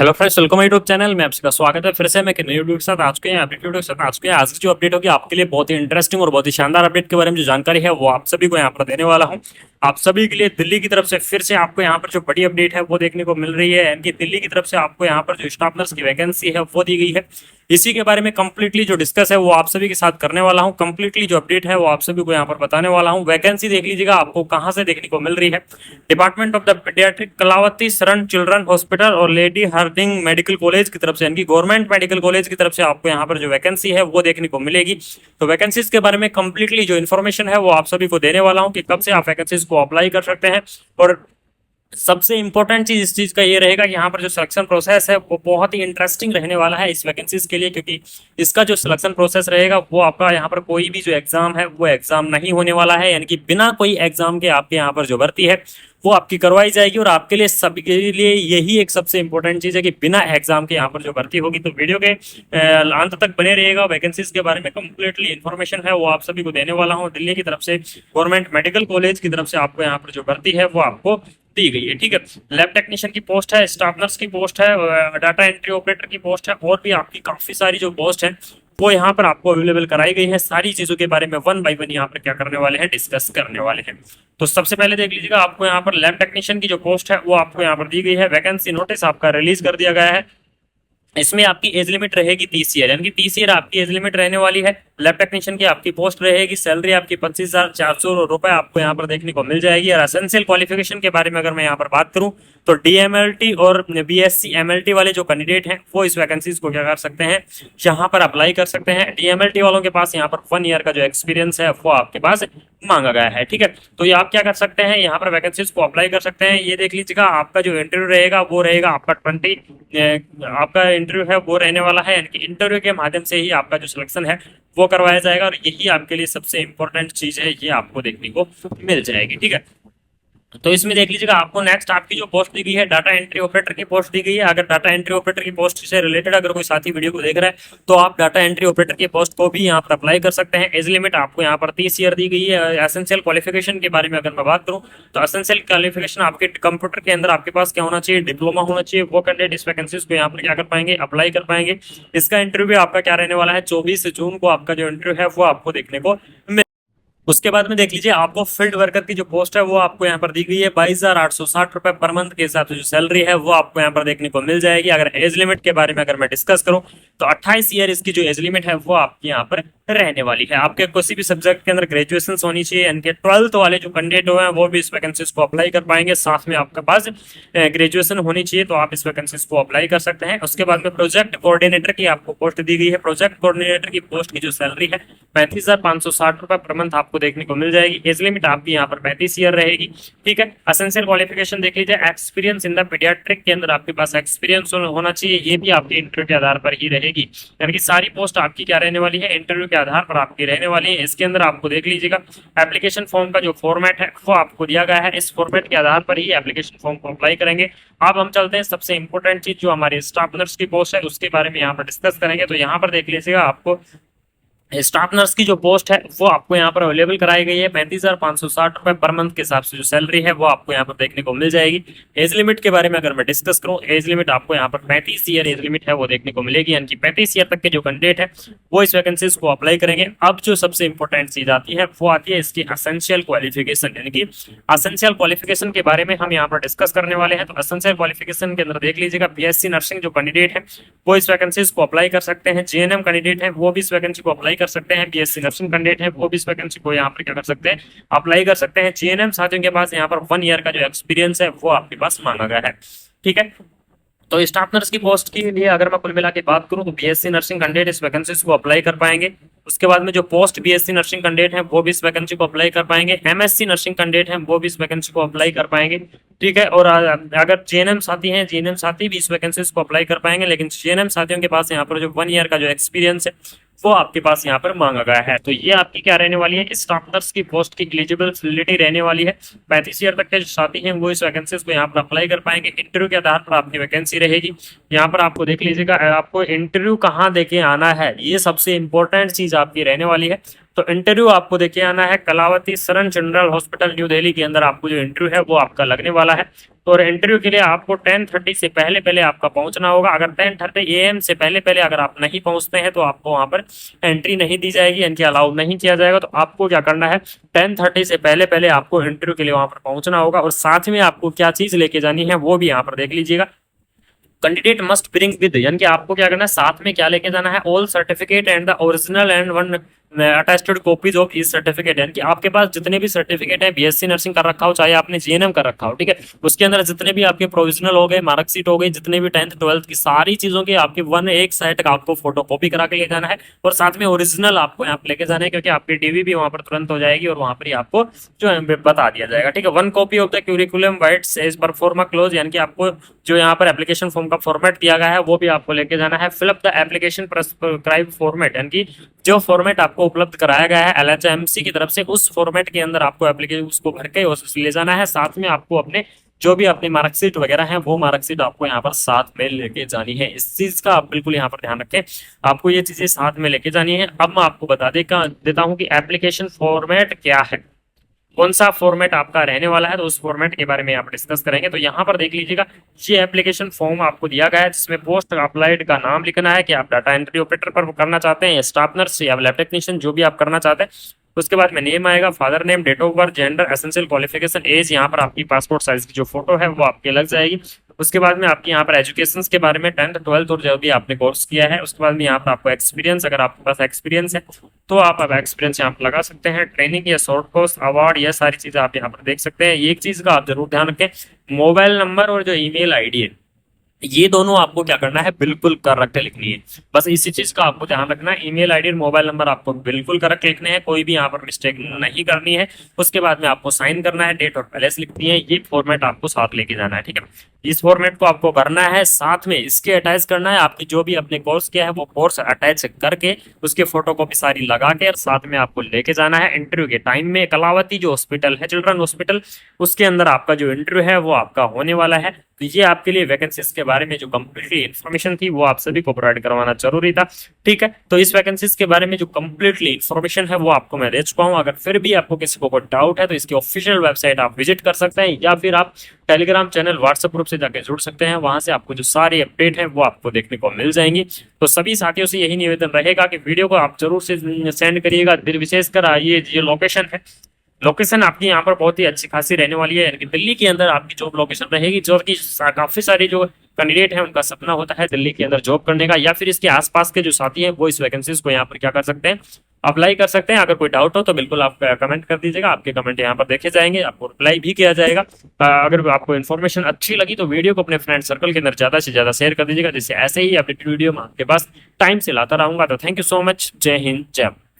Hello friends, welcome my YouTube channel में आपका स्वागत है। फिर से मैं एक नई वीडियो के साथ आज के अपडेट वीडियो के साथ आज की जो अपडेट होगी आपके लिए बहुत ही इंटरेस्टिंग और बहुत ही शानदार अपडेट के बारे में जो जानकारी है वो आप सभी को यहाँ पर देने वाला हूँ। आप सभी के लिए दिल्ली की तरफ से फिर से आपको यहाँ पर जो बड़ी अपडेट है वो देखने को मिल रही है, यानी कि दिल्ली की तरफ से आपको यहाँ पर जो स्टाफ नर्स की वैकेंसी है वो दी गई है। इसी के बारे में कंप्लीटली जो डिस्कस है वो आप सभी के साथ करने वाला हूँ। कंप्लीटली जो अपडेट है वो आप सभी को यहाँ पर बताने वाला हूँ। वैकेंसी देख लीजिएगा आपको कहाँ से देखने को मिल रही है। Department of the paediatric Kalavati Saran children hospital और लेडी हार्डिंग मेडिकल कॉलेज की तरफ से, यानी कि गवर्नमेंट मेडिकल कॉलेज की तरफ से आपको यहाँ पर जो वैकेंसी है वो देखने को मिलेगी। तो वैकेंसीज के बारे में कंप्लीटली जो इन्फॉर्मेशन है वो आप सभी को देने वाला हूँ कि कब से आप वैकेंसीज को अप्लाई कर सकते हैं। और सबसे इंपॉर्टेंट चीज इस चीज का ये रहेगा कि यहाँ पर जो सिलेक्शन प्रोसेस है वो बहुत ही इंटरेस्टिंग रहने वाला है इस वैकेंसीज के लिए, क्योंकि इसका जो सिलेक्शन प्रोसेस रहेगा वो आपका यहाँ पर कोई भी जो एग्जाम है वो एग्जाम नहीं होने वाला है, यानी कि बिना कोई एग्जाम के आपके यहाँ पर जो भर्ती है वो आपकी करवाई जाएगी। और आपके लिए सभी के लिए यही एक सबसे इंपॉर्टेंट चीज है कि बिना एग्जाम के यहाँ पर जो भर्ती होगी। तो वीडियो के अंत तक बने रहिएगा। वैकेंसीज के बारे में कंप्लीटली इन्फॉर्मेशन है वो आप सभी को देने वाला हूँ। दिल्ली की तरफ से गवर्नमेंट मेडिकल कॉलेज की तरफ से आपको यहाँ पर जो भर्ती है वो आपको दी गई है। ठीक है, लैब टेक्नीशियन की पोस्ट है, स्टाफ नर्स की पोस्ट है, डाटा एंट्री ऑपरेटर की पोस्ट है, और भी आपकी काफी सारी जो पोस्ट है वो यहाँ पर आपको अवेलेबल कराई गई है। सारी चीजों के बारे में वन बाय वन यहाँ पर क्या करने वाले हैं, डिस्कस करने वाले हैं। तो सबसे पहले देख लीजिएगा, आपको यहाँ पर लैब टेक्नीशियन की जो पोस्ट है वो आपको यहाँ पर दी गई है। वैकेंसी नोटिस आपका रिलीज कर दिया गया है। इसमें आपकी एज लिमिट रहेगी 30 ईयर, यानी कि 30 ईयर आपकी एज लिमिट रहने वाली है। लैब टेक्नीशियन की आपकी पोस्ट रहेगी। सैलरी आपकी 25,400 रुपए आपको यहाँ पर देखने को मिल जाएगी। और एसेंशियल क्वालिफिकेशन के बारे में अगर मैं यहाँ पर बात करूँ तो डीएमएलटी और बीएससी एमएलटी वाले जो कैंडिडेट हैं वो इस वैकेंसीज को क्या कर सकते हैं, यहाँ पर अप्लाई कर सकते हैं। डीएमएलटी वालों के पास यहाँ पर 1 ईयर का जो एक्सपीरियंस है वो आपके पास मांगा गया है। ठीक है, तो ये आप क्या कर सकते हैं, यहाँ पर वैकेंसीज को अप्लाई कर सकते हैं। ये देख लीजिएगा, आपका जो इंटरव्यू रहेगा वो रहेगा आपका 20 आपका इंटरव्यू है वो रहने वाला है, यानी कि इंटरव्यू के माध्यम से ही आपका जो सिलेक्शन है वो करवाया जाएगा। और यही आपके लिए सबसे इंपॉर्टेंट चीज है, ये आपको देखने को मिल जाएगी। ठीक है, तो इसमें देख लीजिएगा, आपको नेक्स्ट आपकी जो पोस्ट दी गई है डाटा एंट्री ऑपरेटर की पोस्ट दी गई है। अगर डाटा एंट्री ऑपरेटर की पोस्ट से रिलेटेड अगर कोई साथी वीडियो को देख रहा है तो आप डाटा एंट्री ऑपरेटर की पोस्ट को भी यहाँ पर अप्लाई कर सकते हैं। एज लिमिट आपको यहाँ पर 30 ईयर दी गई है। एसेंशियल क्वालिफिकेशन के बारे में अगर मैं बात करूँ तो एसेंशियल क्वालिफिकेशन आपके कंप्यूटर के अंदर आपके पास क्या होना चाहिए, डिप्लोमा होना चाहिए। वो कैंडिडेट इस वैकेंसीज को यहाँ पर क्या कर पाएंगे, अप्लाई कर पाएंगे। इसका इंटरव्यू आपका क्या रहने वाला है, 24 जून को आपका जो इंटरव्यू है वो आपको देखने को उसके बाद में देख लीजिए, आपको फील्ड वर्कर की जो पोस्ट है वो आपको यहाँ पर दी गई है। 22,860 रुपए पर मंथ के हिसाब से जो सैलरी है वो आपको यहाँ पर देखने को मिल जाएगी। अगर एज लिमिट के बारे में अगर मैं डिस्कस करूँ तो 28 ईयर इसकी जो एज लिमिट है वो आपकी यहाँ पर रहने वाली है। आपके किसी भी सब्जेक्ट के अंदर ग्रेजुएशन होनी चाहिए, यानी कि 12th वाले जो कैंडिडेट हुए हैं वो भी इस वैकेंसीज को अप्लाई कर पाएंगे। साथ में आपके पास ग्रेजुएशन होनी चाहिए तो आप इस वैकेंसीज को अप्लाई कर सकते हैं। उसके बाद में प्रोजेक्ट कोऑर्डिनेटर की आपको पोस्ट दी गई है। प्रोजेक्ट कोऑर्डिनेटर की पोस्ट की जो सैलरी है 35,560 रुपए पर मंथ आपको देखने को मिल जाएगी। एज लिमिट आपकी यहाँ पर 35 ईयर रहेगी। ठीक है, एसेंशियल क्वालिफिकेशन देख लीजिए, एक्सपीरियंस इन द पीडियाट्रिक के अंदर आपके पास एक्सपीरियंस होना चाहिए। ये भी आपके इंटरव्यू के आधार पर ही रहेगी, यानी कि सारी पोस्ट आपकी क्या रहने वाली है, इंटरव्यू के आधार पर आपकी रहने वाली है। इसके अंदर आपको देख लीजिएगा, एप्लीकेशन फॉर्म का जो फॉर्मेट है वो आपको दिया गया है। इस फॉर्मेट के आधार पर ही एप्लीकेशन फॉर्म को अप्लाई करेंगे। अब हम चलते हैं सबसे इंपॉर्टेंट चीज जो हमारे स्टाफ नर्स की पोस्ट है उसके बारे में यहाँ पर डिस्कस करेंगे। तो यहाँ पर देख लीजिएगा, आपको स्टाफ नर्स की जो पोस्ट है वो आपको यहाँ पर अवेलेबल कराई गई है। 35,560 रुपए पर मंथ के हिसाब से जो सैलरी है वो आपको यहाँ पर देखने को मिल जाएगी। एज लिमिट के बारे में अगर मैं डिस्कस करूँ, एज लिमिट आपको यहाँ पर 35 ईयर एज लिमिट है वो देखने को मिलेगी, यानी कि 35 ईयर तक के जो कैंडिडेट है वो इस वैकेंसीज को अप्लाई करेंगे। अब जो सबसे इंपॉर्टेंट चीज आती है वो आती है इसकी एसेंशियल क्वालिफिकेशन, यानी कि एसेंशियल क्वालिफिकेशन के बारे में हम यहाँ पर डिस्कस करने वाले हैं। तो एसेंशियल क्वालिफिकेशन के अंदर देख लीजिएगा, बीएससी नर्सिंग जो कैंडिडेट है वो इस वैकेंसीज को अप्लाई कर सकते हैं। जीएनएम कैंडिडेट है वो भी इस वैकेंसी को अप्लाई कर सकते हैं। बीएससी नर्सिंग कैंडिडेट है वो भी इस वैकेंसी को यहाँ पर क्या कर सकते हैं, अप्लाई कर सकते हैं। जीएनएम साथियों के पास यहाँ पर 1 ईयर का जो एक्सपीरियंस है वो आपके पास मांगा गया है। ठीक है, तो स्टाफ नर्स की पोस्ट के लिए अगर मैं कुल मिला के बात करूं तो बीएससी नर्सिंग कैंडिडेट इस वैकेंसीज को अप्लाई कर पाएंगे। उसके बाद में जो पोस्ट बीएससी नर्सिंग कैंडिडेट हैं वो भी इस वैकेंसी को अप्लाई कर पाएंगे। एमएससी नर्सिंग कैंडिडेट हैं वो भी इस वैकेंसी को अप्लाई कर पाएंगे। ठीक है, और अगर जीएनएम साथी हैं, जीएनएम साथी भी इस वैकेंसीज को अप्लाई कर पाएंगे। लेकिन जीएनएम साथियों के पास यहाँ पर जो 1 ईयर का जो एक्सपीरियंस है वो आपके पास यहाँ पर मांगा गया है। तो ये आपकी क्या रहने वाली है, स्टाफ नर्स की पोस्ट की एलिजिबिलिटी रहने वाली है। 35 ईयर तक के जो साथी हैं वो इस वैकेंसीज को यहाँ पर अप्लाई कर पाएंगे। इंटरव्यू के आधार पर आपकी वैकेंसी रहेगी। यहाँ पर आपको देख लीजिएगा, आपको इंटरव्यू कहाँ देके आना है, ये सबसे इंपॉर्टेंट चीज आपकी रहने वाली है। तो इंटरव्यू आपको देखिए आना है Kalavati Saran general hospital New Delhi के अंदर। आपको जो इंटरव्यू है वो आपका लगने वाला है। तो और इंटरव्यू के लिए आपको 10:30 से पहले पहले आपका पहुंचना होगा। अगर 10:30 AM से पहले पहले अगर आप नहीं पहुंचते हैं तो आपको वहां पर एंट्री नहीं दी जाएगी, यानी कि अलाउ नहीं किया जाएगा। तो आपको क्या करना है, 10:30 से पहले पहले आपको इंटरव्यू के लिए वहां पर पहुंचना होगा। और साथ में आपको क्या चीज लेके जानी है वो भी यहाँ पर देख लीजिएगा। कैंडिडेट मस्ट ब्रिंग विद, यानी कि आपको क्या करना है, साथ में क्या लेके जाना है, all certificate and the original and one attested copies of each certificate, यानी कि आपके पास जितने भी सर्टिफिकेट है, BSc नर्सिंग कर रखा हो चाहे आपने GNM कर रखा हो, ठीक है, उसके अंदर जितने भी आपके प्रोविजनल हो गए, मार्कशीट हो गई, जितने भी 10th 12th की सारी चीजों की आपकी एक साइड का आपको फोटो कॉपी करा के ले जाना है। और साथ में ओरिजिनल आपको यहाँ पे लेके जाना है, क्योंकि आपकी DV भी वहां पर तुरंत हो जाएगी और वहां पर ही आपको जो है बता दिया जाएगा, ठीक है। 1 copy of the curriculum vitae as per forma close, यानी कि आपको जो यहाँ पर एप्लीकेशन फॉर्म का फॉर्मेट दिया गया है वो भी आपको लेके जाना है। Fill up the application prescribe format, यानी कि जो फॉर्मेट आपको उपलब्ध कराया गया है LHMC की तरफ से, उस फॉर्मेट के अंदर आपको एप्लीकेशन उसको भर के ले जाना है। साथ में आपको अपने जो भी अपनी मार्कशीट वगैरह है वो मार्कशीट आपको यहाँ पर साथ में लेके जानी है। इस चीज का आप बिल्कुल यहाँ पर ध्यान रखें, आपको ये चीजें साथ में लेके जानी है। अब मैं आपको बता देता हूँ कि एप्लीकेशन फॉर्मेट क्या है, कौन सा फॉर्मेट आपका रहने वाला है, तो उस फॉर्मेट के बारे में आप डिस्कस करेंगे। तो यहाँ पर देख लीजिएगा, ये एप्लीकेशन फॉर्म आपको दिया गया है जिसमें पोस्ट अप्लाइड का नाम लिखना है कि आप डाटा एंट्री ऑपरेटर पर करना चाहते हैं या स्टाफ नर्स या लैब टेक्नीशियन, जो भी आप करना चाहते हैं। उसके बाद में नेम आएगा, father name, date of birth, gender, essential qualification, age, यहाँ पर आपकी पासपोर्ट साइज की जो फोटो है वो आपके लग जाएगी। उसके बाद में आपके यहाँ पर एजुकेशन के बारे में 10th 12th और जो भी आपने कोर्स किया है, उसके बाद में यहाँ पर आपको एक्सपीरियंस, अगर आपके पास एक्सपीरियंस है तो आप अब एक्सपीरियंस यहाँ पर लगा सकते हैं। ट्रेनिंग या शॉर्ट कोर्स, अवार्ड, ये सारी चीजें आप यहाँ पर देख सकते हैं। एक चीज का आप जरूर ध्यान रखें, मोबाइल नंबर और जो ईमेल आईडी है ये दोनों आपको क्या करना है, बिल्कुल करेक्ट लिखनी है। बस इसी चीज का आपको ध्यान रखना है, ईमेल आईडी और मोबाइल नंबर आपको बिल्कुल करेक्ट लिखने हैं, कोई भी यहाँ पर मिस्टेक नहीं करनी है। उसके बाद में आपको साइन करना है, डेट और पैलेस लिखनी है, ये फॉर्मेट आपको साथ लेके जाना है, ठीक है। इस फॉर्मेट को आपको करना है, साथ में इसके अटैच करना है आपकी जो भी अपने कोर्स किया है वो कोर्स अटैच करके उसके फोटोकॉपी सारी लगा के और साथ में आपको लेके जाना है। इंटरव्यू के टाइम में कलावती जो हॉस्पिटल है, चिल्ड्रन हॉस्पिटल, उसके अंदर आपका जो इंटरव्यू है वो आपका होने वाला है। तो ये आपके लिए वैकेंसीज के बारे में जो कंप्लीटली इन्फॉर्मेशन थी वो आप सभी को प्रोवाइड करवाना जरूरी था, ठीक है। तो इस वैकेंसीज के बारे में जो कंप्लीटली इन्फॉर्मेशन है वो आपको मैं दे चुका हूँ। अगर फिर भी आपको किसी को कोई डाउट है तो इसकी ऑफिशियल वेबसाइट आप विजिट कर सकते हैं, या फिर आप टेलीग्राम चैनल, व्हाट्सएप ग्रुप से जाकर जुड़ सकते हैं। वहां से आपको जो सारी अपडेट है वो आपको देखने को मिल जाएंगी। तो सभी साथियों से यही निवेदन रहेगा कि वीडियो को आप जरूर से सेंड करिएगा। विशेषकर ये लोकेशन है, लोकेशन आपकी यहाँ पर बहुत ही अच्छी खासी रहने वाली है, यानी कि दिल्ली के अंदर आपकी जॉब लोकेशन रहेगी, जो कि काफी सारी जो कैंडिडेट है उनका सपना होता है दिल्ली के अंदर जॉब करने का, या फिर इसके आसपास के जो साथी हैं वो इस वैकेंसीज को यहाँ पर क्या कर सकते हैं, अप्लाई कर सकते हैं। अगर कोई डाउट हो तो बिल्कुल आप कमेंट कर दीजिएगा, आपके कमेंट यहाँ पर देखे जाएंगे, आपको रिप्लाई भी किया जाएगा। अगर आपको इन्फॉर्मेशन अच्छी लगी तो वीडियो को अपने फ्रेंड सर्कल के अंदर ज्यादा से ज्यादा शेयर कर दीजिएगा, जिससे ऐसे ही अपडेटेड वीडियो मैं आपके पास टाइम से लाता रहूंगा। तो थैंक यू सो मच, जय हिंद, जय भारत।